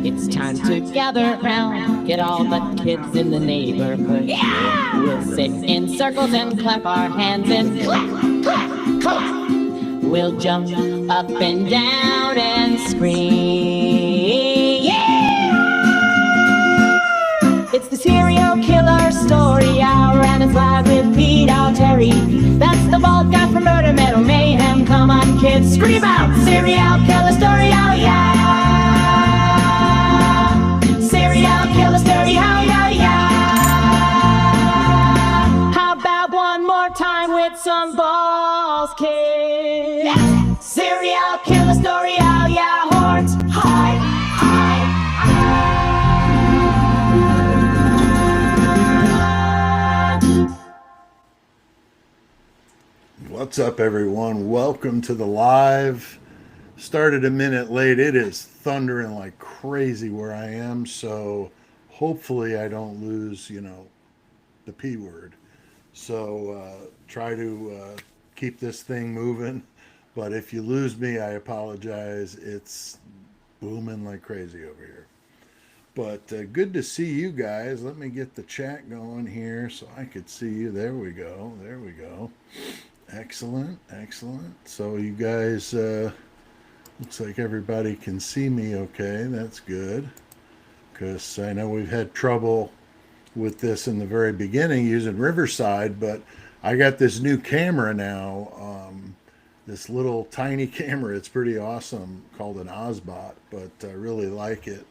It's time to gather round, get all the kids in the neighborhood. Yeah! We'll sit in circles and clap our hands and clap, clap, clap. We'll jump up and down and scream. Yeah! It's the serial killer story hour, and it's live with Pete Altieri. That's the bald guy from Murder Metal Mayhem. Come on, kids, scream out! Serial killer story hour, yeah! Serial killer story hour, yeah, yeah! How about one more time with some balls, kids? Yeah. Serial killer story hour, yeah! Horns, high, high, high. What's up, everyone? Welcome to the live. Started a minute late. It is thundering like crazy where I am, so hopefully I don't lose, the P word. So try to keep this thing moving. But if you lose me, I apologize. It's booming like crazy over here. But good to see you guys. Let me get the chat going here so I could see you. There we go. There we go. Excellent, excellent. So you guys, looks like everybody can see me okay. That's good. Because I know we've had trouble with this in the very beginning using Riverside, but I got this new camera now, this little tiny camera. It's pretty awesome, called an Ozbot, but I really like it.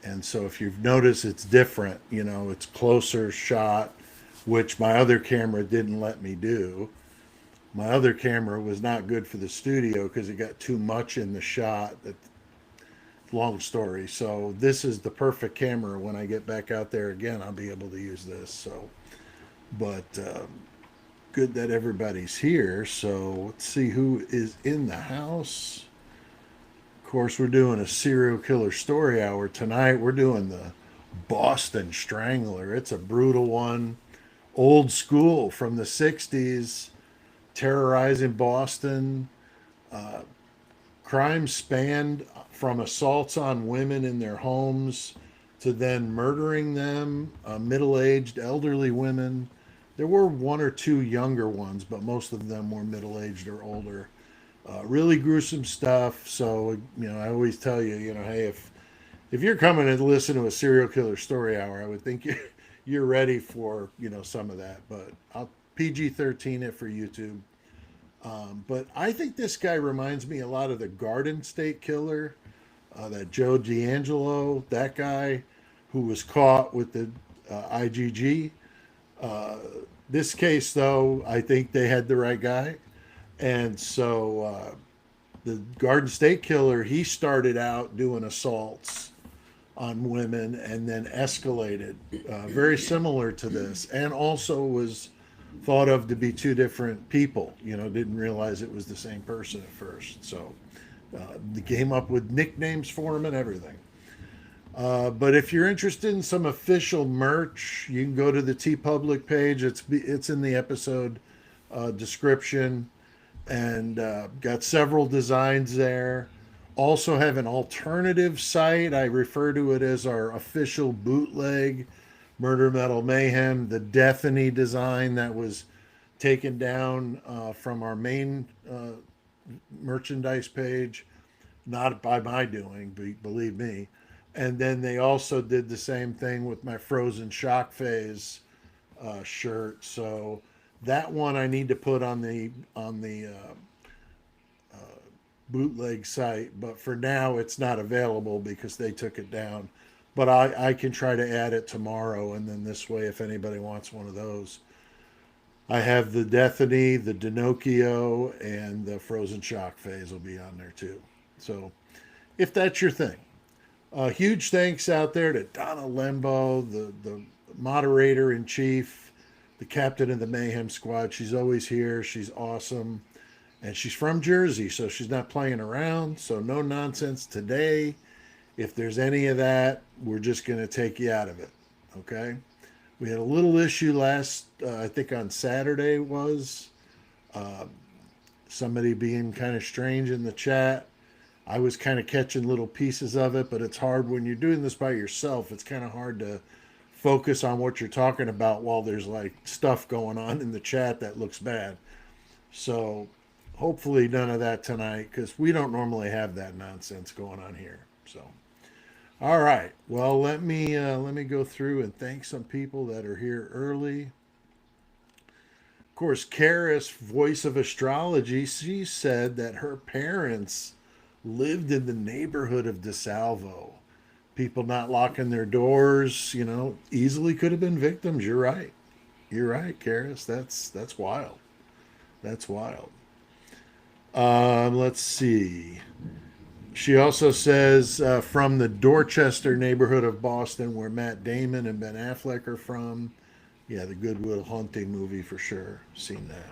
And so if you've noticed, it's different. It's closer shot, which my other camera didn't let me do. My other camera was not good for the studio because it got too much in the shot. Long story. So this is the perfect camera. When I get back out there again, I'll be able to use this. So, but good that everybody's here. So let's see who is in the house. Of course, we're doing a serial killer story hour tonight. We're doing the Boston Strangler. It's a brutal one, old school from the 60s. Terrorizing Boston. Crime spanned from assaults on women in their homes to then murdering them, middle-aged, elderly women. There were one or two younger ones, but most of them were middle-aged or older. Really gruesome stuff. So, I always tell you, hey, if you're coming to listen to a serial killer story hour, I would think you're ready for, some of that. But I'll PG-13 it for YouTube. But I think this guy reminds me a lot of the Garden State Killer, that Joe D'Angelo, that guy who was caught with the IGG. This case, though, I think they had the right guy. And so the Garden State Killer, he started out doing assaults on women and then escalated, very similar to this, and also was thought of to be two different people. Didn't realize it was the same person at first. So they came up with nicknames for him and everything. But if you're interested in some official merch, you can go to the TeePublic page. It's in the episode description, and got several designs there. Also have an alternative site. I refer to it as our official bootleg Murder Metal Mayhem, the Deathany design that was taken down from our main merchandise page, not by my doing, believe me. And then they also did the same thing with my Frozen Shock Phase shirt. So that one I need to put on the bootleg site, but for now it's not available because they took it down. But I can try to add it tomorrow, and then this way, if anybody wants one of those, I have the Deathany, the Dinocchio, and the Frozen Shock Phase will be on there too. So if that's your thing. Huge thanks out there to Donna Lembo, the moderator-in-chief, the captain of the Mayhem Squad. She's always here. She's awesome. And she's from Jersey, so she's not playing around. So no nonsense today. If there's any of that, we're just going to take you out of it, okay? We had a little issue last, I think on Saturday was, somebody being kind of strange in the chat. I was kind of catching little pieces of it, but it's hard when you're doing this by yourself. It's kind of hard to focus on what you're talking about while there's like stuff going on in the chat that looks bad. So hopefully none of that tonight, because we don't normally have that nonsense going on here. So all right, well, let me go through and thank some people that are here early. Of course, Karis, voice of astrology, she said that her parents lived in the neighborhood of DeSalvo. People not locking their doors, easily could have been victims. You're right. You're right, Karis. That's wild. That's wild. Let's see. She also says from the Dorchester neighborhood of Boston, where Matt Damon and Ben Affleck are from. Yeah, the Good Will Hunting movie for sure. Seen that.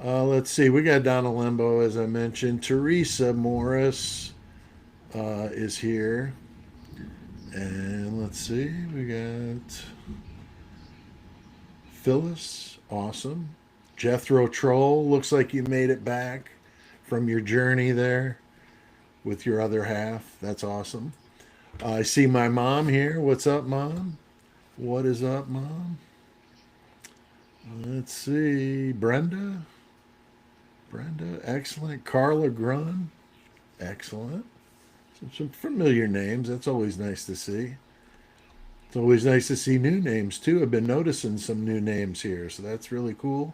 Let's see. We got Donna Lembo, as I mentioned. Teresa Morris is here. And let's see. We got Phyllis. Awesome. Jethro Troll. Looks like you made it back from your journey there with your other half. That's awesome. I see my mom here. What's up, Mom? What is up, Mom? Let's see. Brenda. Brenda, excellent. Carla Grun, excellent. Some familiar names. That's always nice to see. It's always nice to see new names, too. I've been noticing some new names here, so that's really cool.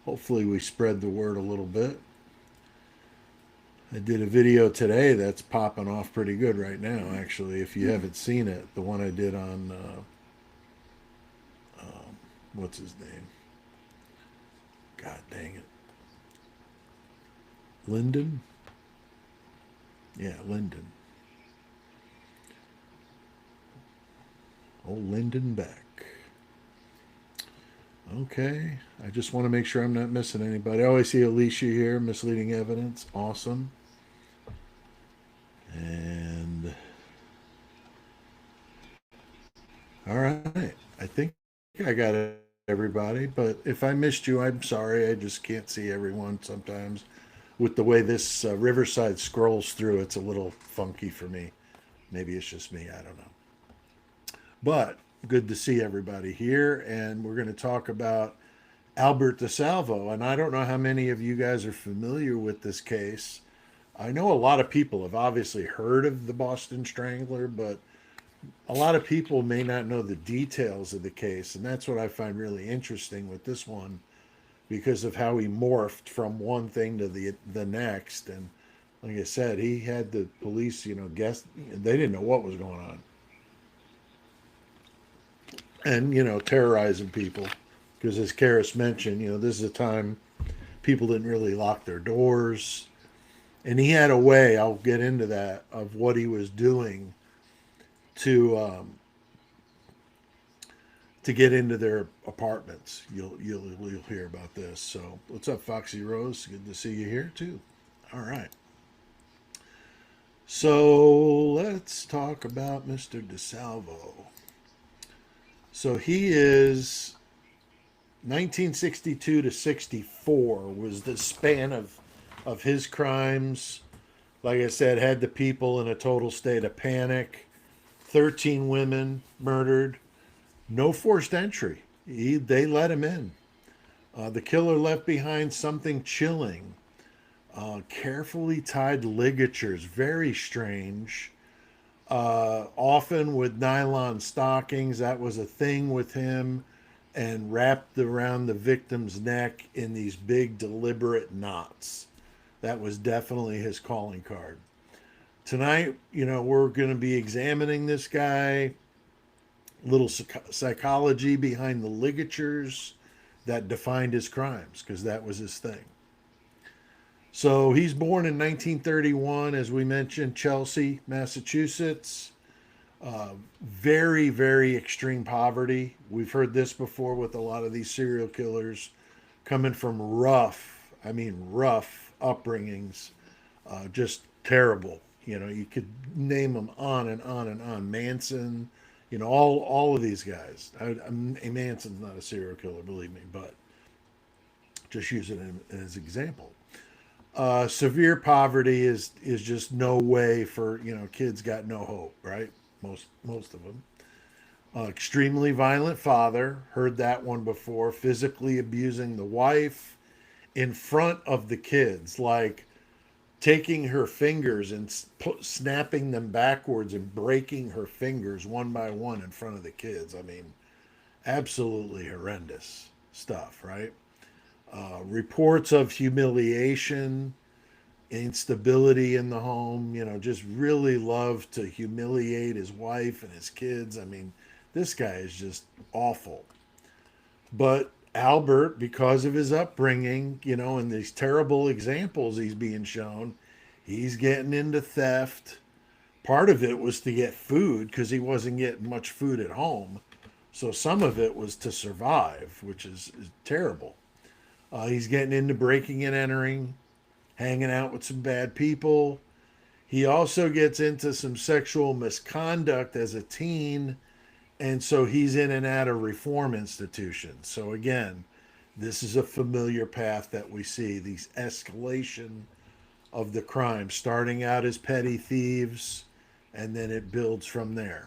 Hopefully we spread the word a little bit. I did a video today that's popping off pretty good right now, actually, if you haven't seen it. The one I did on, what's his name? God dang it. Lyndon? Yeah, Lyndon. Oh, Lyndon Beck. Okay. I just want to make sure I'm not missing anybody. Oh, I see Alicia here. Misleading evidence. Awesome. And all right. I think I got everybody. But if I missed you, I'm sorry. I just can't see everyone sometimes. With the way this Riverside scrolls through, it's a little funky for me. Maybe it's just me. I don't know. But good to see everybody here. And we're going to talk about Albert DeSalvo. And I don't know how many of you guys are familiar with this case. I know a lot of people have obviously heard of the Boston Strangler, but a lot of people may not know the details of the case. And that's what I find really interesting with this one, because of how he morphed from one thing to the next. And like I said, he had the police, guess they didn't know what was going on. And, terrorizing people. Because as Karis mentioned, this is a time people didn't really lock their doors. And he had a way, I'll get into that, of what he was doing to get into their apartments. You'll hear about this. So what's up, Foxy Rose? Good to see you here too. All right. So let's talk about Mr. DeSalvo. So he is 1962 to 64 was the span of his crimes. Like I said, had the people in a total state of panic. 13 women murdered. No forced entry. They let him in. The killer left behind something chilling. Carefully tied ligatures. Very strange. Often with nylon stockings. That was a thing with him. And wrapped around the victim's neck in these big deliberate knots. That was definitely his calling card. Tonight, we're going to be examining this guy. Little psychology behind the ligatures that defined his crimes, because that was his thing. So he's born in 1931, as we mentioned, Chelsea, Massachusetts. Very, very extreme poverty. We've heard this before with a lot of these serial killers coming from rough upbringings, just terrible. You could name them on and on and on. Manson, all of these guys. Manson's not a serial killer, believe me, but just use it as an example. Severe poverty is just no way for, kids got no hope, right? Most of them. Extremely violent father, heard that one before. Physically abusing the wife in front of the kids, like taking her fingers and snapping them backwards and breaking her fingers one by one in front of the kids. I mean, absolutely horrendous stuff, right? Reports of humiliation, instability in the home, just really loved to humiliate his wife and his kids. I mean, this guy is just awful. But Albert, because of his upbringing, and these terrible examples he's being shown, he's getting into theft. Part of it was to get food because he wasn't getting much food at home. So some of it was to survive, which is terrible. He's getting into breaking and entering, hanging out with some bad people. He also gets into some sexual misconduct as a teen, and so he's in and out of reform institutions. So again, this is a familiar path that we see, these escalation of the crime, starting out as petty thieves, and then it builds from there.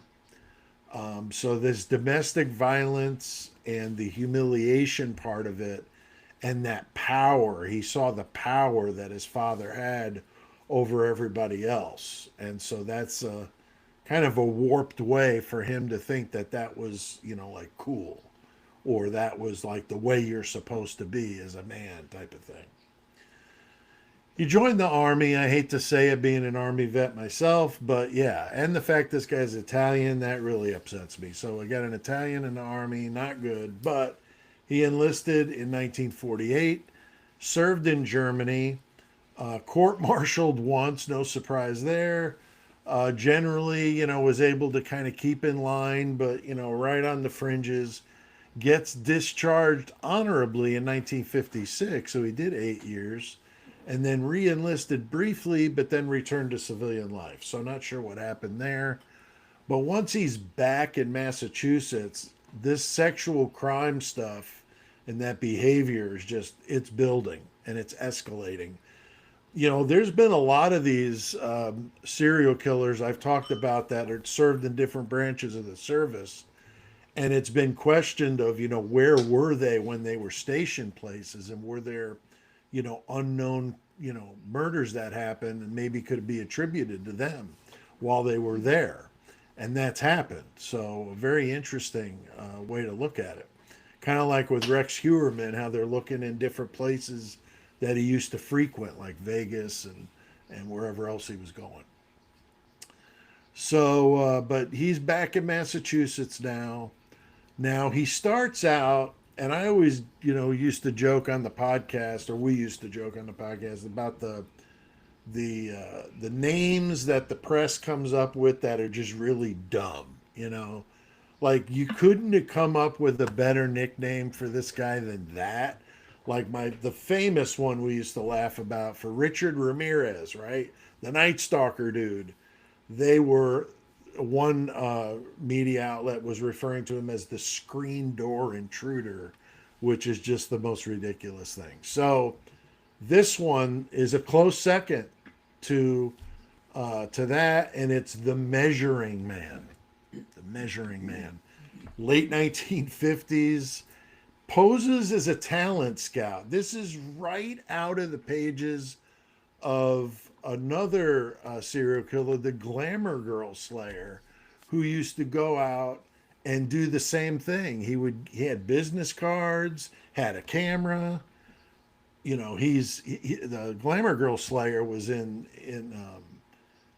So this domestic violence and the humiliation part of it, and that power, he saw the power that his father had over everybody else. And so that's a kind of a warped way for him to think that that was, like cool, or that was like the way you're supposed to be as a man type of thing. He joined the army. I hate to say it, being an army vet myself, but yeah. And the fact this guy's Italian, that really upsets me. So I got an Italian in the army, not good. But he enlisted in 1948, served in Germany, court-martialed once, no surprise there. Generally, was able to kind of keep in line, but, right on the fringes. Gets discharged honorably in 1956, so he did 8 years, and then re-enlisted briefly, but then returned to civilian life. So not sure what happened there. But once he's back in Massachusetts, this sexual crime stuff and that behavior is just, it's building and it's escalating. There's been a lot of these serial killers I've talked about that are served in different branches of the service. And it's been questioned of, where were they when they were stationed places, and were there, unknown, murders that happened and maybe could be attributed to them while they were there. And that's happened. So a very interesting way to look at it. Kind of like with Rex Heuermann, how they're looking in different places that he used to frequent, like Vegas and wherever else he was going. So, but he's back in Massachusetts now. Now he starts out, and I always, used to joke on the podcast, or we used to joke on the podcast about the names that the press comes up with that are just really dumb. Like you couldn't have come up with a better nickname for this guy than that. Like the famous one we used to laugh about for Richard Ramirez, right? The Night Stalker dude. They were, one media outlet was referring to him as the screen door intruder, which is just the most ridiculous thing. So this one is a close second to that, and it's the Measuring Man. The Measuring Man. Late 1950s, poses as a talent scout. This is right out of the pages of another serial killer, the Glamour Girl Slayer, who used to go out and do the same thing. He had business cards, had a camera. The Glamour Girl Slayer was in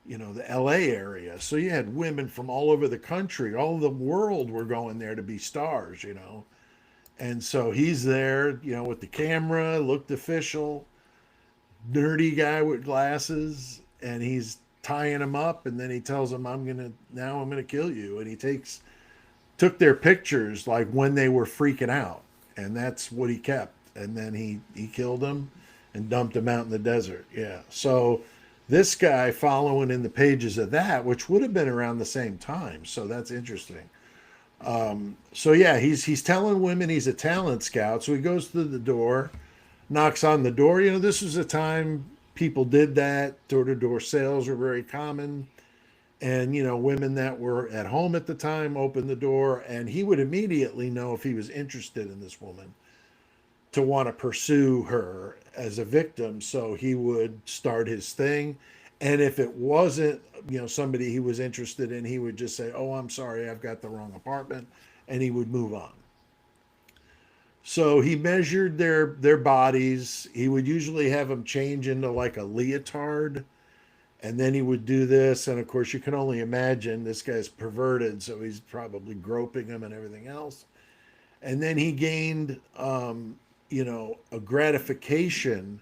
the L.A. area, so you had women from all over the country, all the world were going there to be stars. And so he's there, with the camera, looked official, nerdy guy with glasses, and he's tying him up, and then he tells him, I'm gonna kill you. And he took their pictures like when they were freaking out, and that's what he kept. And then he killed him and dumped him out in the desert. Yeah. So this guy following in the pages of that, which would have been around the same time. So that's interesting. So yeah, he's telling women he's a talent scout. So he goes through the door, knocks on the door. This was a time, people did that. Door-to-door sales were very common. And, women that were at home at the time opened the door, and he would immediately know if he was interested in this woman to want to pursue her as a victim. So he would start his thing. And if it wasn't, somebody he was interested in, he would just say, "Oh, I'm sorry, I've got the wrong apartment," and he would move on. So he measured their bodies. He would usually have them change into like a leotard, and then he would do this. And of course, you can only imagine this guy's perverted, so he's probably groping them and everything else. And then he gained, a gratification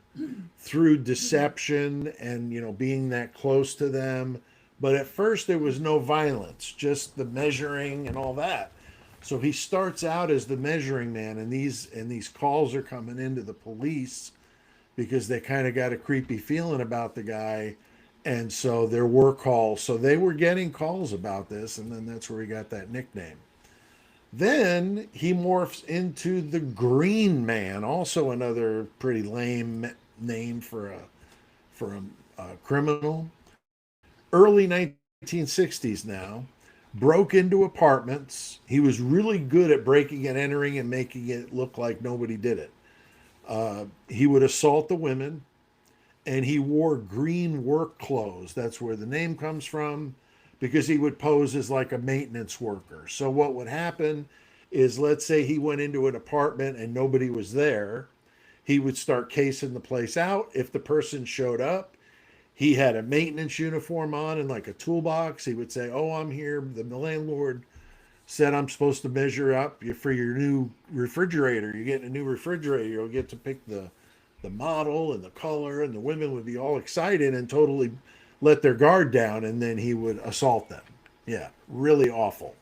through deception and, being that close to them. But at first, there was no violence, just the measuring and all that. So he starts out as the measuring man, and these calls are coming into the police because they kind of got a creepy feeling about the guy. And so there were calls. So they were getting calls about this, and then that's where he got that nickname. Then he morphs into the Green Man, also another pretty lame name for a criminal. Early 1960s now, broke into apartments. He was really good at breaking and entering and making it look like nobody did it. He would assault the women, and he wore green work clothes. That's where the name comes from, because he would pose as like a maintenance worker. So what would happen is, let's say he went into an apartment and nobody was there, he would start casing the place out. If the person showed up, he had a maintenance uniform on and like a toolbox. He would say, "Oh, I'm here. The landlord said I'm supposed to measure up for your new refrigerator. You're getting a new refrigerator. You'll get to pick the model and the color," and the women would be all excited and totally let their guard down, and then he would assault them. Yeah, really awful.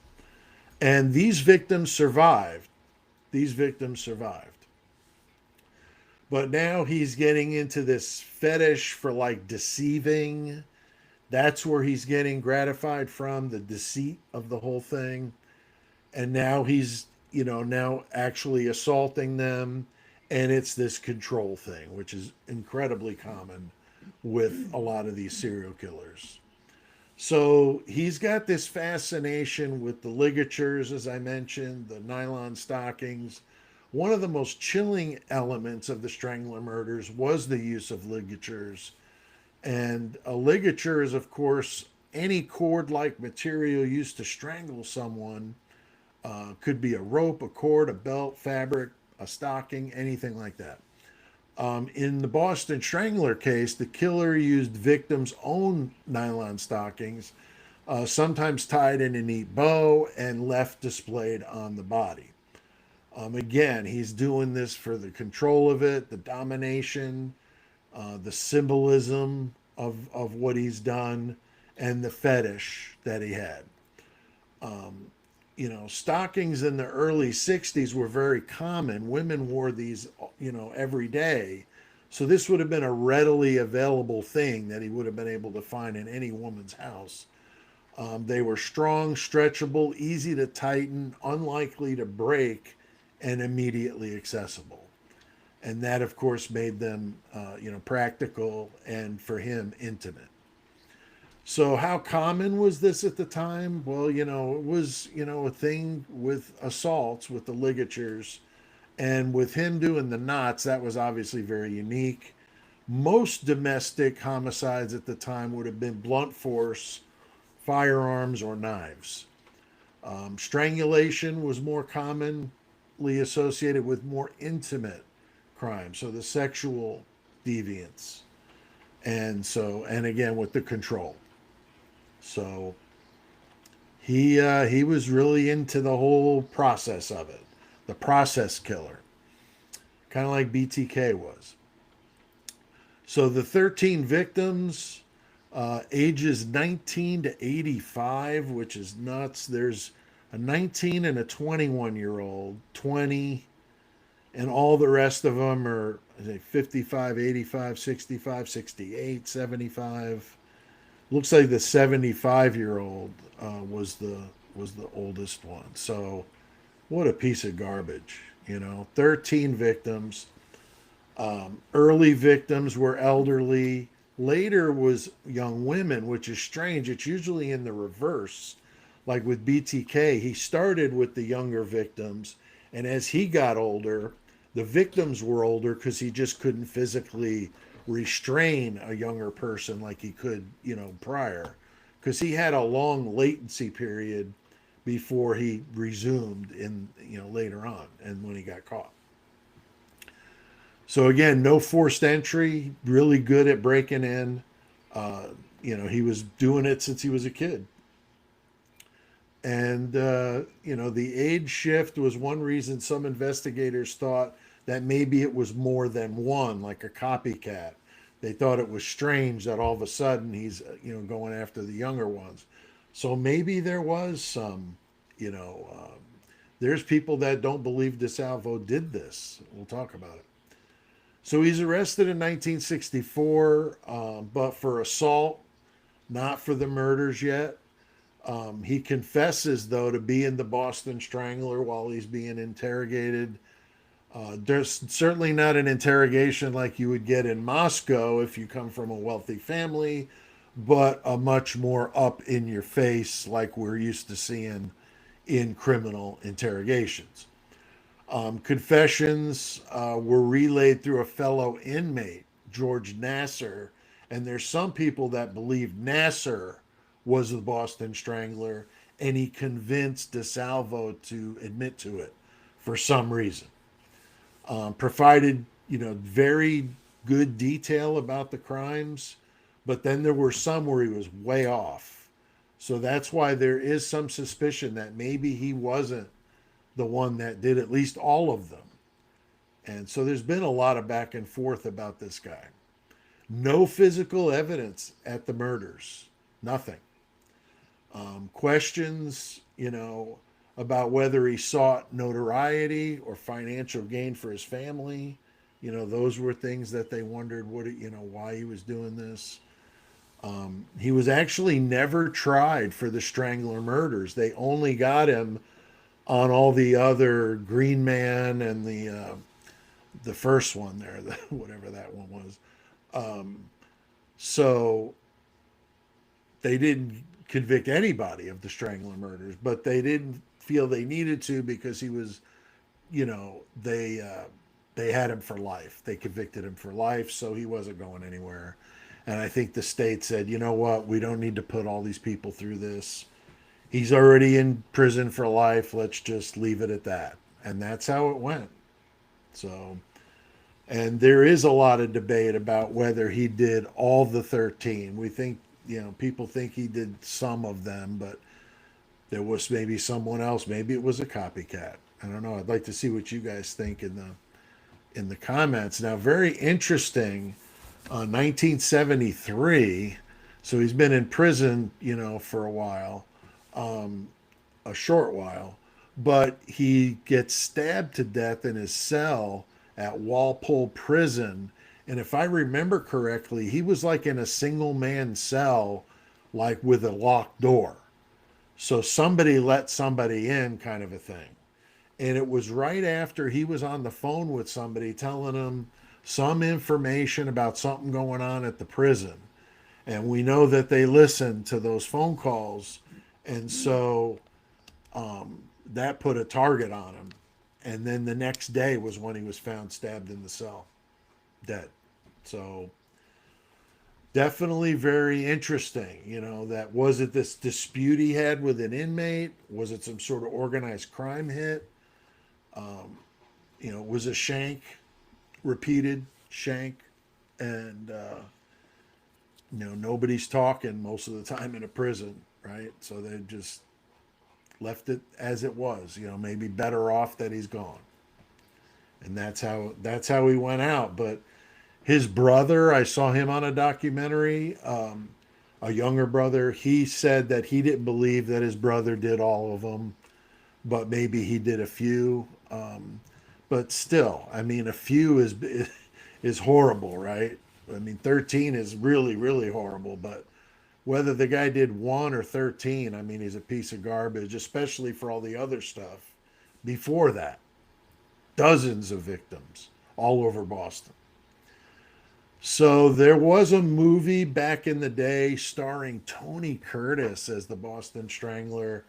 And these victims survived. These victims survived. But now he's getting into this fetish for like deceiving. That's where he's getting gratified from, the deceit of the whole thing. And now he's, now actually assaulting them. And it's this control thing, which is incredibly common with a lot of these serial killers. So he's got this fascination with the ligatures, as I mentioned, the nylon stockings. One of the most chilling elements of the Strangler murders was the use of ligatures. And a ligature is, of course, any cord-like material used to strangle someone. Could be a rope, a cord, a belt, fabric, a stocking, anything like that. In the Boston Strangler case, the killer used victims' own nylon stockings, sometimes tied in a neat bow and left displayed on the body. Again, he's doing this for the control of it, the domination, the symbolism of what he's done, and the fetish that he had. Stockings in the early 60s were very common. Women wore these, every day. So this would have been a readily available thing that he would have been able to find in any woman's house. They were strong, stretchable, easy to tighten, unlikely to break, and immediately accessible. And that, of course, made them, practical and, for him, intimate. So how common was this at the time? Well, it was, a thing with assaults with the ligatures, and with him doing the knots, that was obviously very unique. Most domestic homicides at the time would have been blunt force, firearms, or knives. Strangulation was more commonly associated with more intimate crimes, so the sexual deviance, and again with the control. So he was really into the whole process of it, the process killer, kind of like BTK was. So the 13 victims, ages 19 to 85, which is nuts. There's a 19 and a 21-year-old, 20, and all the rest of them are 55, 85, 65, 68, 75. Looks like the 75-year-old was the oldest one. So what a piece of garbage, 13 victims. Early victims were elderly. Later was young women, which is strange. It's usually in the reverse. Like with BTK, he started with the younger victims, and as he got older, the victims were older because he just couldn't physically restrain a younger person like he could, prior. Because he had a long latency period before he resumed in, later on and when he got caught. So again, no forced entry, really good at breaking in. He was doing it since he was a kid. And, the age shift was one reason some investigators thought that maybe it was more than one, like a copycat. They thought it was strange that all of a sudden he's, going after the younger ones. So maybe there was some, you know, there's people that don't believe DeSalvo did this. We'll talk about it. So he's arrested in 1964, but for assault, not for the murders yet. He confesses, though, to being the Boston Strangler while he's being interrogated. There's certainly not an interrogation like you would get in Moscow if you come from a wealthy family, but a much more up in your face like we're used to seeing in criminal interrogations. Confessions were relayed through a fellow inmate, George Nasser, and there's some people that believe Nasser was the Boston Strangler, and he convinced DeSalvo to admit to it for some reason. Provided, very good detail about the crimes, but then there were some where he was way off. So that's why there is some suspicion that maybe he wasn't the one that did at least all of them. And so there's been a lot of back and forth about this guy. No physical evidence at the murders, nothing. Questions, about whether he sought notoriety or financial gain for his family. Those were things that they wondered why he was doing this. He was actually never tried for the Strangler murders. They only got him on all the other Green Man and the first one there, whatever that one was. So they didn't convict anybody of the Strangler murders, but they didn't feel they needed to because he was, they had him for life. They convicted him for life, so he wasn't going anywhere. And I think the state said, you know what, we don't need to put all these people through this. He's already in prison for life. Let's just leave it at that. And that's how it went. So, and there is a lot of debate about whether he did all the 13. We think, people think he did some of them, but there was maybe someone else. Maybe it was a copycat. I don't know. I'd like to see what you guys think in the comments. Now, very interesting. 1973. So he's been in prison, for a while, a short while, but he gets stabbed to death in his cell at Walpole Prison. And if I remember correctly, he was like in a single man cell, like with a locked door. So somebody let somebody in, kind of a thing. And it was right after he was on the phone with somebody telling him some information about something going on at the prison. And we know that they listened to those phone calls. And so that put a target on him. And then the next day was when he was found stabbed in the cell, dead. So definitely very interesting. That was it this dispute he had with an inmate? Was it some sort of organized crime hit? Was a shank, repeated shank, and nobody's talking most of the time in a prison, right? So they just left it as it was. Maybe better off that he's gone, and that's how he went out. But his brother, I saw him on a documentary, a younger brother. He said that he didn't believe that his brother did all of them, but maybe he did a few. But still, I mean, a few is horrible, right? I mean, 13 is really, really horrible. But whether the guy did 1 or 13, I mean, he's a piece of garbage, especially for all the other stuff before that. Dozens of victims all over Boston. So there was a movie back in the day starring Tony Curtis as the Boston Strangler.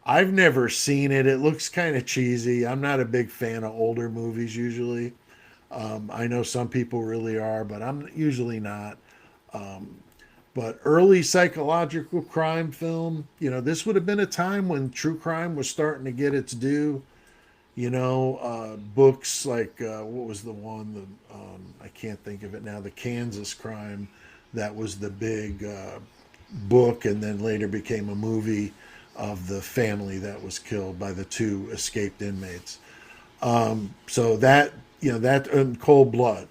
I've never seen it. It looks kind of cheesy. I'm not a big fan of older movies usually. I know some people really are, but I'm usually not. Um, but early psychological crime film, this would have been a time when true crime was starting to get its due. Books like what was the one? I can't think of it now. The Kansas Crime, that was the big book, and then later became a movie of the family that was killed by the two escaped inmates. So that that in Cold Blood,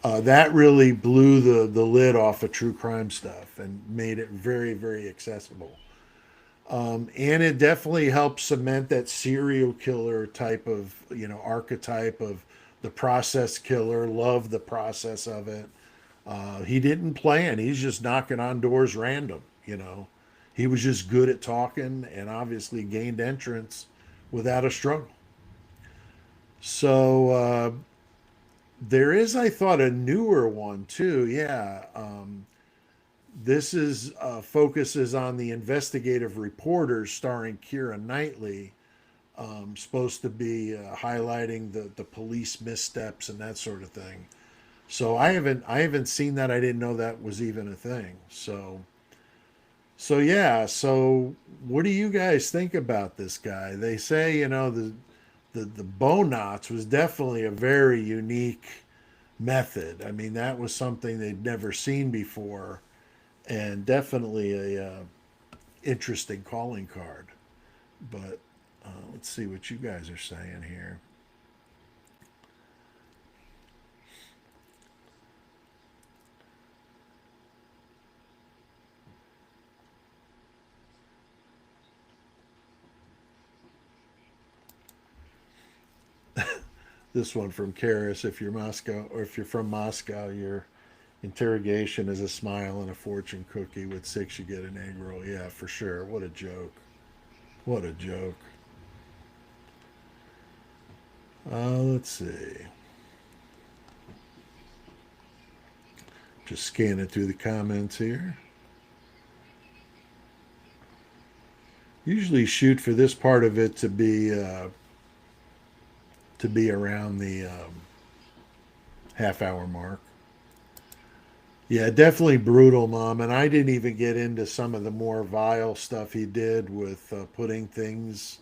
that really blew the lid off of true crime stuff and made it very very accessible. And it definitely helps cement that serial killer type of archetype of the process killer. Love the process of it. He didn't plan. He's just knocking on doors random. He was just good at talking and obviously gained entrance without a struggle. So there is, I thought, a newer one too. Yeah. This is focuses on the investigative reporters, starring Keira Knightley. Supposed to be highlighting the police missteps and that sort of thing. So I haven't seen that. I didn't know that was even a thing. So yeah. So what do you guys think about this guy? They say the bow knots was definitely a very unique method. I mean, that was something they'd never seen before, and definitely a interesting calling card. But let's see what you guys are saying here. This one from Karis: if you're Moscow, or if you're from Moscow, your interrogation is a smile and a fortune cookie. With six, you get an egg roll. Yeah, for sure. What a joke. What a joke. Let's see. Just scanning through the comments here. Usually shoot for this part of it to be around the half hour mark. Yeah, definitely brutal, Mom. And I didn't even get into some of the more vile stuff he did with putting things,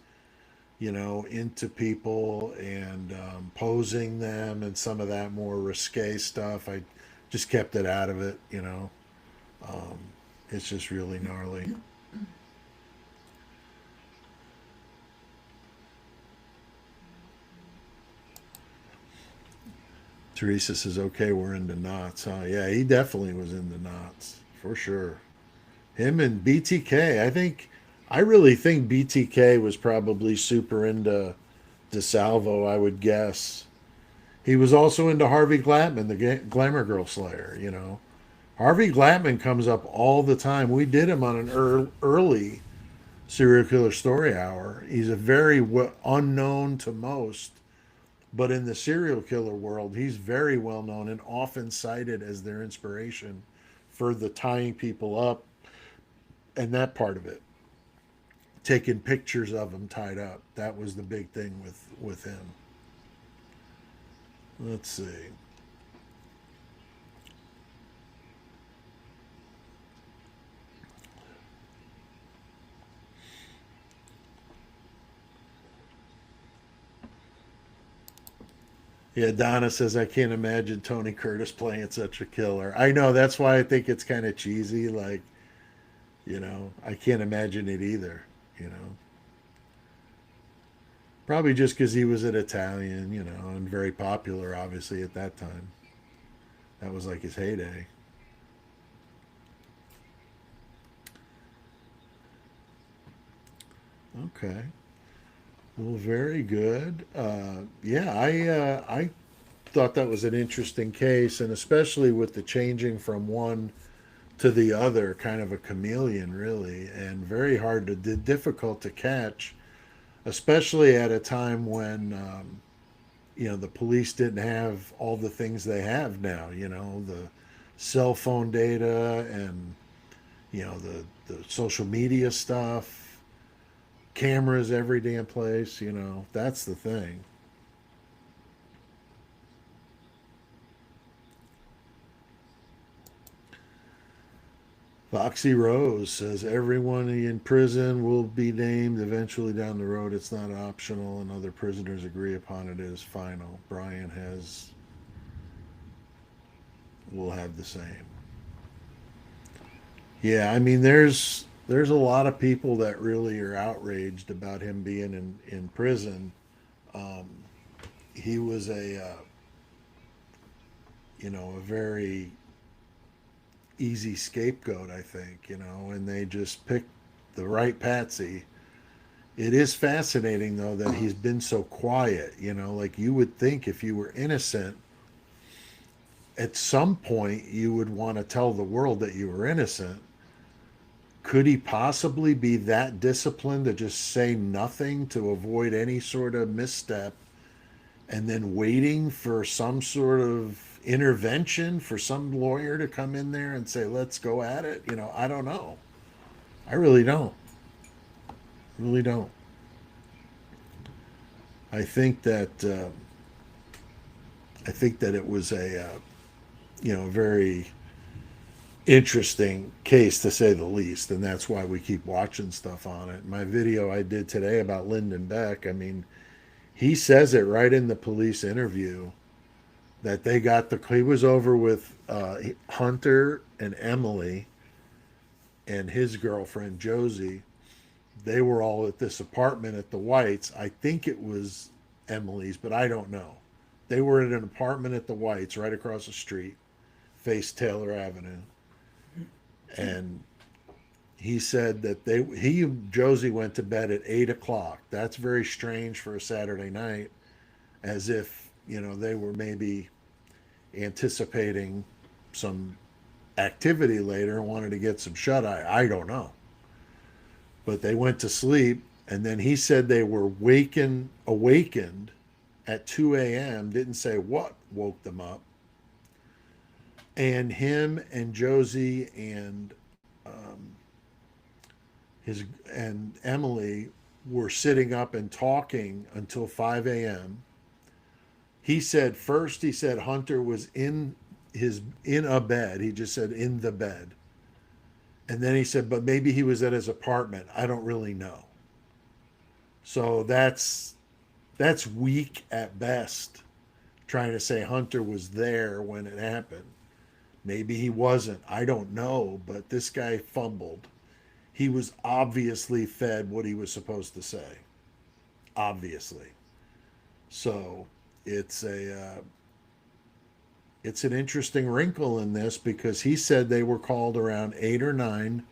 into people and posing them and some of that more risque stuff. I just kept it out of it. Um, it's just really gnarly. Teresa says, okay, we're into knots, huh? Yeah, he definitely was into knots, for sure. Him and BTK, I really think BTK was probably super into DeSalvo, I would guess. He was also into Harvey Glatman, the Glamour Girl Slayer. Harvey Glatman comes up all the time. We did him on an early serial killer story hour. He's a very unknown to most, but in the serial killer world, he's very well known and often cited as their inspiration for the tying people up and that part of it. Taking pictures of them tied up. That was the big thing with him. Let's see. Yeah, Donna says I can't imagine Tony Curtis playing such a killer. I know, that's why I think it's kind of cheesy. Like, I can't imagine it either. You know, Probably just because he was an Italian, and very popular, obviously, at that time. That was like his heyday. Okay. Well, very good. Yeah, I thought that was an interesting case, and especially with the changing from one to the other, kind of a chameleon, really, and very hard to, difficult to catch, especially at a time when the police didn't have all the things they have now. cell phone data and the social media stuff, cameras every damn place. That's the thing. Foxy Rose says everyone in prison will be named eventually down the road. It's not optional, and other prisoners agree upon it as final. Brian has will have the same. Yeah, I mean, there's a lot of people that really are outraged about him being in prison. Um, he was a very easy scapegoat, I think, and they just picked the right patsy. It is fascinating, though, that he's been so quiet. Like you would think if you were innocent, at some point you would want to tell the world that you were innocent. Could he possibly be that disciplined to just say nothing to avoid any sort of misstep and then waiting for some sort of intervention for some lawyer to come in there and say, let's go at it? I don't know. I really don't. Really don't. I think that it was a very interesting case to say the least, and that's why we keep watching stuff on it. My video I did today about Lyndon Beck, I mean, he says it right in the police interview that he was over with Hunter and Emily and his girlfriend Josie. They were all at this apartment at the Whites. I think it was Emily's, but I don't know. They were at an apartment at the Whites right across the street, faced Taylor Avenue. And he said that he and Josie went to bed at 8 o'clock. That's very strange for a Saturday night, as if, they were maybe anticipating some activity later and wanted to get some shut eye. I don't know. But they went to sleep, and then he said they were awakened at 2 a.m., didn't say what woke them up. And him and Josie and his and Emily were sitting up and talking until 5 a.m. He said Hunter was in a bed. He just said in the bed. And then he said, but maybe he was at his apartment. I don't really know. So that's weak at best, trying to say Hunter was there when it happened. Maybe he wasn't. I don't know, but this guy fumbled. He was obviously fed what he was supposed to say. Obviously. So it's an interesting wrinkle in this because he said they were called around 8 or 9.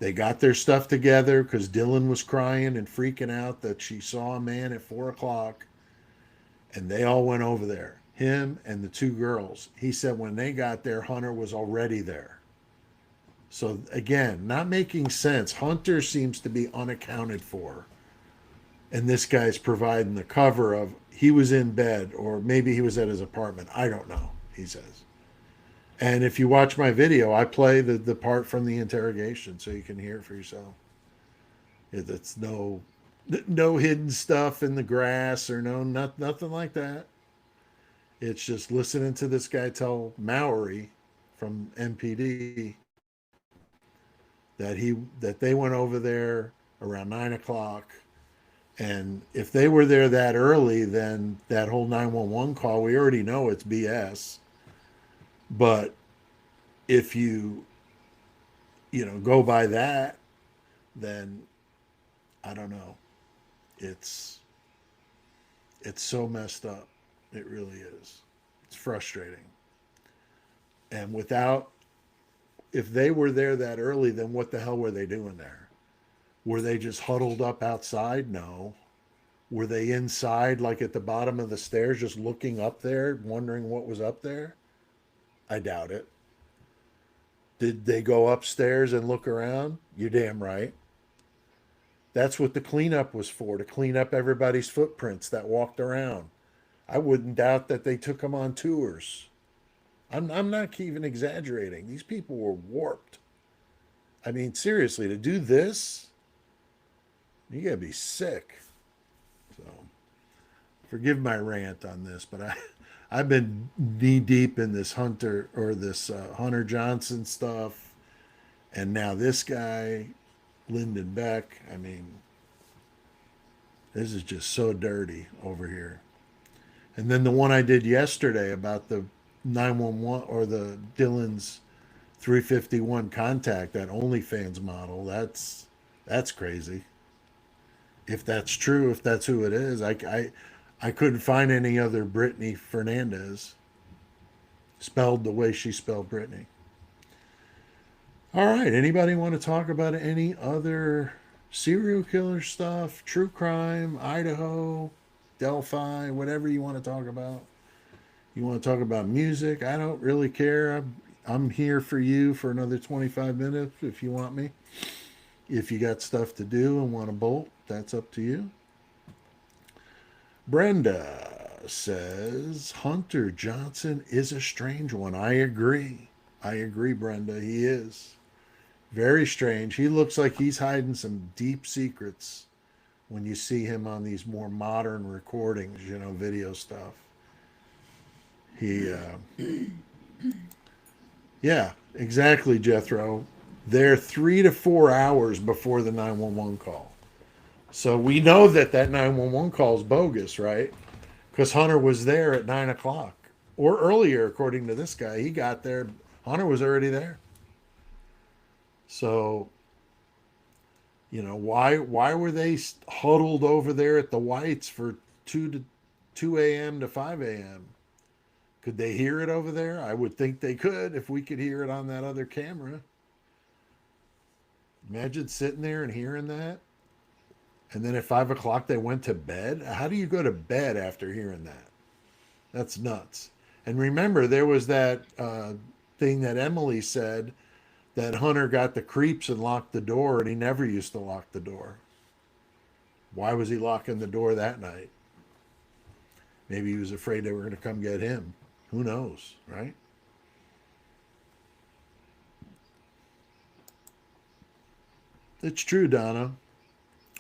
They got their stuff together because Dylan was crying and freaking out that she saw a man at 4 o'clock, and they all went over there. Him and the two girls. He said when they got there, Hunter was already there. So again, not making sense. Hunter seems to be unaccounted for. And this guy's providing the cover of he was in bed or maybe he was at his apartment. I don't know, he says. And if you watch my video, I play the part from the interrogation so you can hear it for yourself. It's no hidden stuff in the grass or nothing like that. It's just listening to this guy tell Mowry from MPD that they went over there around 9 o'clock. And if they were there that early, then that whole 911 call, we already know it's BS. But if you go by that, then I don't know. It's so messed up. It really is. It's frustrating. And if they were there that early, then what the hell were they doing there? Were they just huddled up outside? No. Were they inside, like at the bottom of the stairs, just looking up there, wondering what was up there? I doubt it. Did they go upstairs and look around? You're damn right. That's what the cleanup was for, to clean up everybody's footprints that walked around. I wouldn't doubt that they took them on tours. I'm not even exaggerating. These people were warped. I mean, seriously, to do this, you gotta be sick. So, forgive my rant on this, but I've been knee deep in this Hunter Johnson stuff, and now this guy, Lyndon Beck. I mean, this is just so dirty over here. And then the one I did yesterday about the 911 or the Dylan's 351 contact, that OnlyFans model. That's crazy. If that's true, if that's who it is, I couldn't find any other Brittany Fernandez spelled the way she spelled Brittany. All right. Anybody want to talk about any other serial killer stuff, true crime, Idaho, Delphi, whatever you want to talk about? You want to talk about music? I don't really care. I'm here for you for another 25 minutes if you want me. If you got stuff to do and want to bolt, that's up to you. Brenda says Hunter Johnson is a strange one. I agree. I agree, Brenda. He is very strange. He looks like he's hiding some deep secrets when you see him on these more modern recordings, video stuff. Yeah, exactly, Jethro. They're 3 to 4 hours before the 911 call. So we know that 911 call is bogus, right? Because Hunter was there at 9 o'clock or earlier, according to this guy. He got there. Hunter was already there. So, why were they huddled over there at the Whites for 2 a.m. to 5 a.m.? Could they hear it over there? I would think they could if we could hear it on that other camera. Imagine sitting there and hearing that. And then at 5 o'clock they went to bed. How do you go to bed after hearing that? That's nuts. And remember, there was that thing that Emily said that Hunter got the creeps and locked the door, and he never used to lock the door. Why was he locking the door that night? Maybe he was afraid they were going to come get him. Who knows, right? It's true, Donna.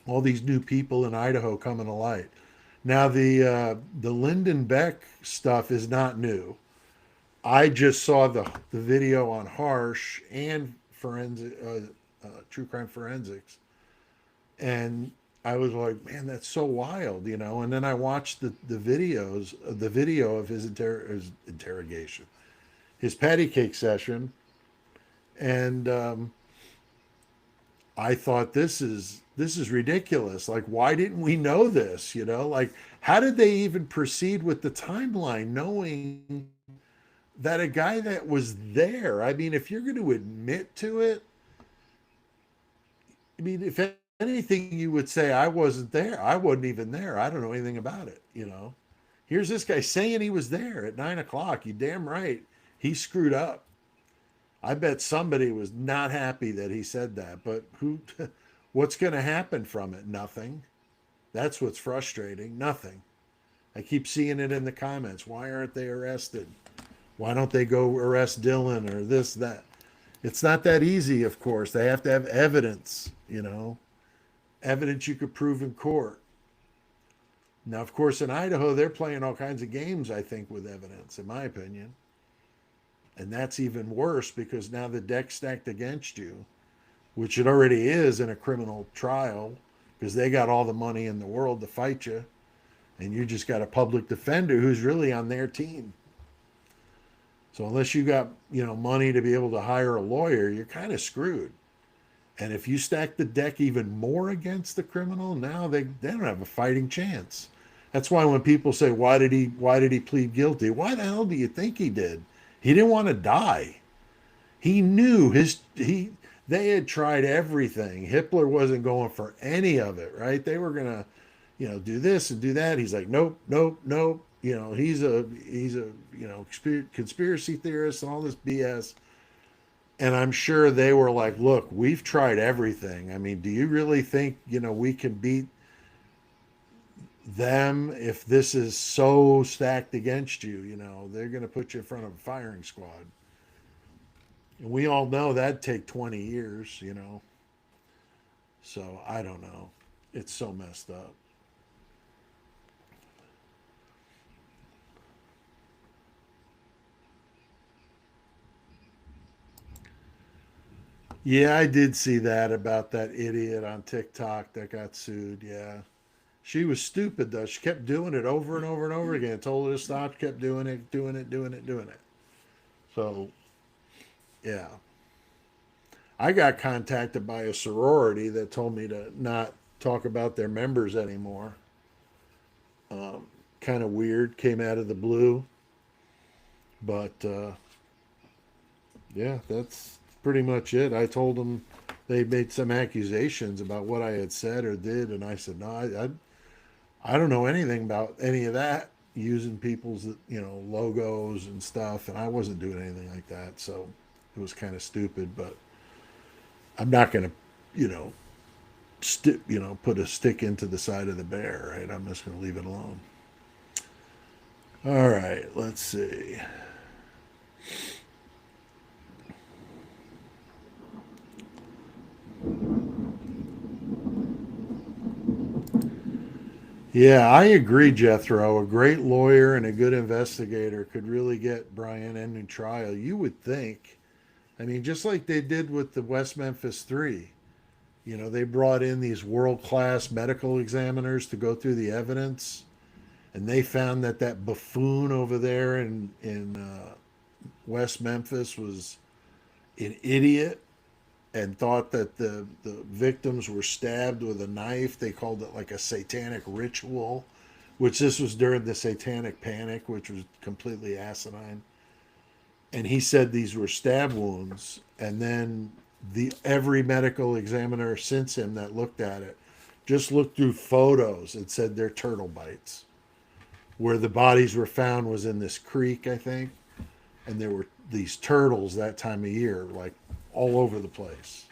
All these new people in Idaho coming to light. Now the Lyndon Beck stuff is not new. I just saw the video on Harsh and forensic true crime forensics, and I was like, man, that's so wild, And then I watched the video of his interrogation, his patty cake session, and I thought this is ridiculous. Like, why didn't we know this? Like, how did they even proceed with the timeline, knowing that a guy that was there? I mean, if you're going to admit to it, I mean, if anything, you would say, I wasn't there. I wasn't even there. I don't know anything about it. Here's this guy saying he was there at 9 o'clock. You damn right. He screwed up. I bet somebody was not happy that he said that, but what's going to happen from it? Nothing. That's what's frustrating. Nothing. I keep seeing it in the comments. Why aren't they arrested? Why don't they go arrest Dylan or this, that? It's not that easy, of course. They have to have evidence, evidence you could prove in court. Now, of course, in Idaho, they're playing all kinds of games, I think, with evidence, in my opinion. And that's even worse because now the deck's stacked against you, which it already is in a criminal trial, because they got all the money in the world to fight you. And you just got a public defender who's really on their team. So unless you got, money to be able to hire a lawyer, you're kind of screwed. And if you stack the deck even more against the criminal, now they don't have a fighting chance. That's why when people say, why did he plead guilty? Why the hell do you think he did? He didn't want to die. He knew they had tried everything. Hitler wasn't going for any of it, right? They were going to, do this and do that. He's like, nope, nope, nope. He's a conspiracy theorist and all this BS. And I'm sure they were like, look, we've tried everything. I mean, do you really think, we can beat them, if this is so stacked against you, they're going to put you in front of a firing squad. And we all know that'd take 20 years. So I don't know. It's so messed up. Yeah, I did see that about that idiot on TikTok that got sued. Yeah. She was stupid though. She kept doing it over and over and over again. Told her to stop, kept doing it, doing it, doing it, doing it. So, yeah. I got contacted by a sorority that told me to not talk about their members anymore. Kind of weird, came out of the blue. But yeah, that's pretty much it. I told them they made some accusations about what I had said or did, and I said, no, I don't know anything about any of that, using people's logos and stuff, and I wasn't doing anything like that. So it was kind of stupid, but I'm not going to, you know, put a stick into the side of the bear, right? I'm just going to leave it alone. All right, let's see. Yeah, I agree, Jethro. A great lawyer and a good investigator could really get Brian in a trial. You would think. I mean, just like they did with the West Memphis Three. They brought in these world class medical examiners to go through the evidence, and they found that that buffoon over there in West Memphis was an idiot and thought that the victims were stabbed with a knife. They called it like a satanic ritual, which this was during the satanic panic, which was completely asinine. And he said these were stab wounds. And then every medical examiner since him that looked at it just looked through photos and said they're turtle bites. Where the bodies were found was in this creek, I think, and there were these turtles that time of year, like all over the place,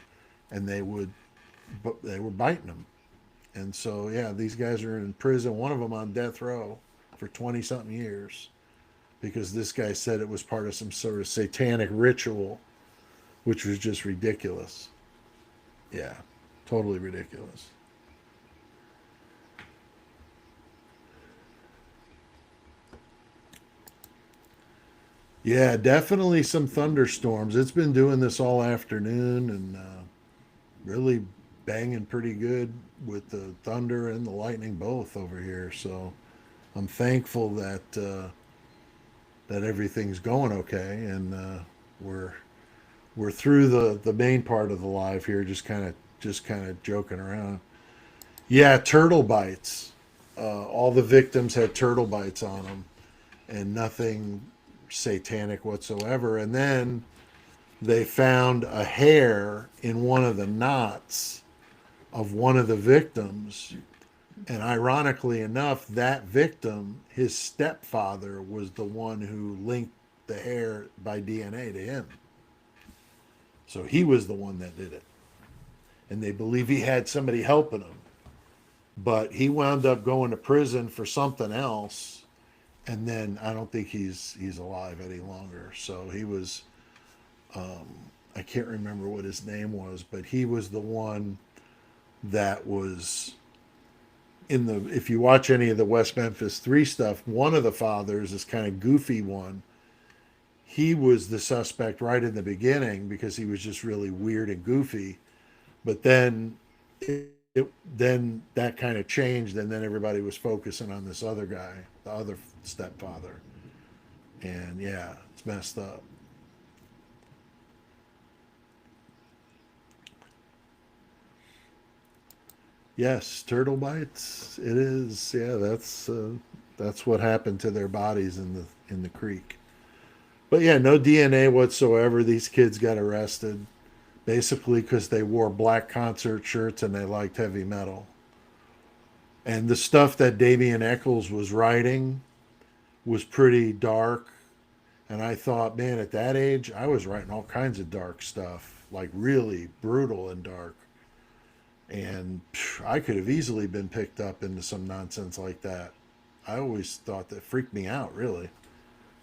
and they were biting them. And so, yeah, these guys are in prison. One of them on death row for 20 something years because this guy said it was part of some sort of satanic ritual, which was just ridiculous. Yeah, totally ridiculous. Yeah, definitely some thunderstorms. It's been doing this all afternoon and really banging pretty good with the thunder and the lightning both over here. So I'm thankful that everything's going okay, and we're we're through the main part of the live here, just kind of joking around. Yeah, turtle bites. All the victims had turtle bites on them, and nothing satanic whatsoever. And then they found a hair in one of the knots of one of the victims. And ironically enough, that victim, his stepfather, was the one who linked the hair by DNA to him. So he was the one that did it. And they believe he had somebody helping him. But he wound up going to prison for something else. And then I don't think he's alive any longer. So he was, I can't remember what his name was, but he was the one that was in the, if you watch any of the West Memphis 3 stuff, one of the fathers, this kind of goofy one, he was the suspect right in the beginning because he was just really weird and goofy. But then then that kind of changed, and then everybody was focusing on this other guy, the other stepfather. And yeah, it's messed up. Yes, turtle bites. It is. Yeah, that's what happened to their bodies in the creek. But yeah, no DNA whatsoever. These kids got arrested basically because they wore black concert shirts and they liked heavy metal. And the stuff that Damien Eccles was writing was pretty dark. And I thought, man, at that age, I was writing all kinds of dark stuff, like really brutal and dark. And I could have easily been picked up into some nonsense like that. I always thought that freaked me out, really,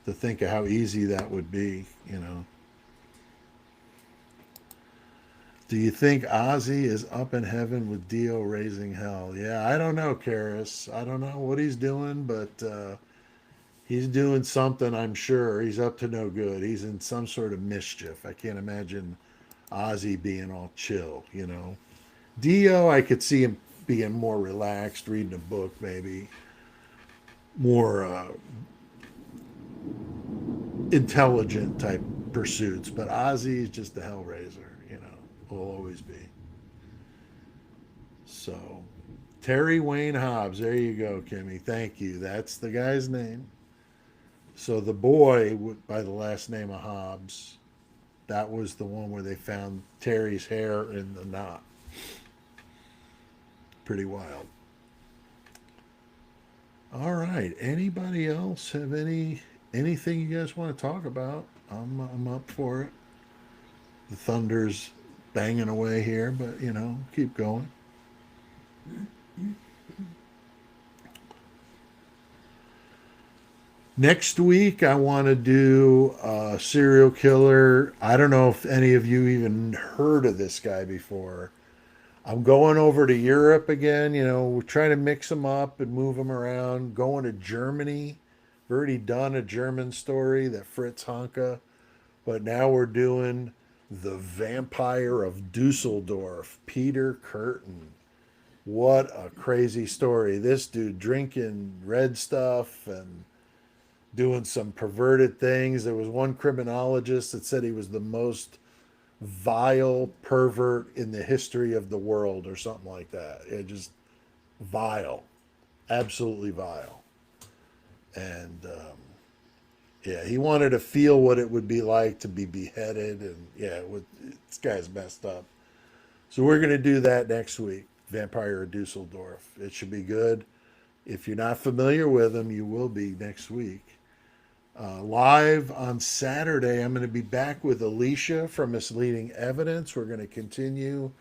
to think of how easy that would be, you know. Do you think Ozzy is up in heaven with Dio raising hell? Yeah, I don't know, Karis. I don't know what he's doing, but he's doing something, I'm sure. He's up to no good. He's in some sort of mischief. I can't imagine Ozzy being all chill, you know. Dio, I could see him being more relaxed, reading a book, maybe more intelligent type pursuits. But Ozzy is just the Hellraiser, you know, will always be. So, Terry Wayne Hobbs, there you go, Kimmy. Thank you. That's the guy's name. So the boy by the last name of Hobbs, that was the one where they found Terry's hair in the knot. Pretty wild. All right. Anybody else have anything you guys want to talk about? I'm up for it. The thunder's banging away here, but you know, keep going. Next week, I want to do a serial killer. I don't know if any of you even heard of this guy before. I'm going over to Europe again. You know, we're trying to mix them up and move them around. Going to Germany. We've already done a German story, that Fritz Hanke, but now we're doing the Vampire of Dusseldorf, Peter Curtin. What a crazy story. This dude drinking red stuff and doing some perverted things. There was one criminologist that said he was the most vile pervert in the history of the world or something like that. It just vile, absolutely vile. And yeah, he wanted to feel what it would be like to be beheaded. And yeah, this guy's messed up. So we're going to do that next week. Vampire of Dusseldorf. It should be good. If you're not familiar with him, you will be next week. Live on Saturday, I'm going to be back with Alicia from Misleading Evidence. We're going to continue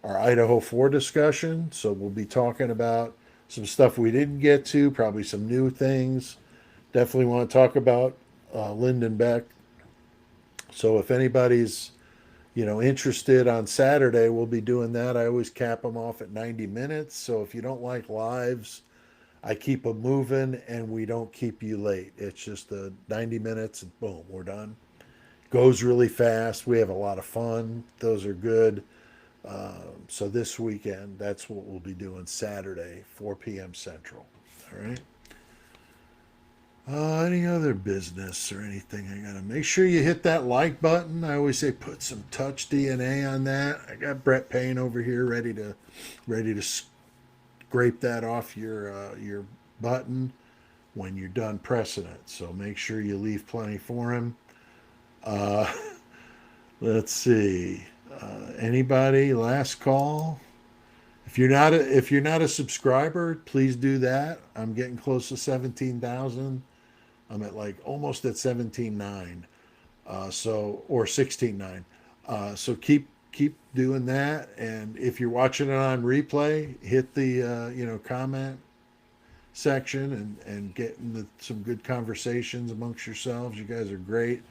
our Idaho 4 discussion. So we'll be talking about some stuff we didn't get to, probably some new things. Definitely want to talk about Lyndon Beck. So if anybody's interested on Saturday, we'll be doing that. I always cap them off at 90 minutes. So if you don't like lives, I keep them moving and we don't keep you late. It's just 90 minutes and boom, we're done. Goes really fast. We have a lot of fun. Those are good. So this weekend, that's what we'll be doing Saturday, 4 p.m. Central. All right. Any other business or anything? I gotta make sure you hit that like button. I always say put some touch DNA on that. I got Brett Payne over here ready to scrape that off your button when you're done pressing it. So make sure you leave plenty for him. Let's see. Anybody? Last call. If you're not a subscriber, please do that. I'm getting close to 17,000. I'm at almost at 17.9. Or 16.9. So keep doing that. And if you're watching it on replay, hit the comment section and get into some good conversations amongst yourselves. You guys are great.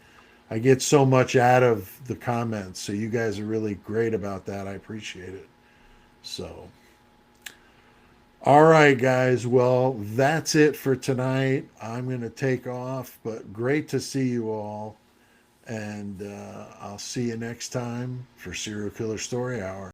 I get so much out of the comments, so you guys are really great about that. I appreciate it. So, all right, guys. Well, that's it for tonight. I'm going to take off, but great to see you all. And I'll see you next time for Serial Killer Story Hour.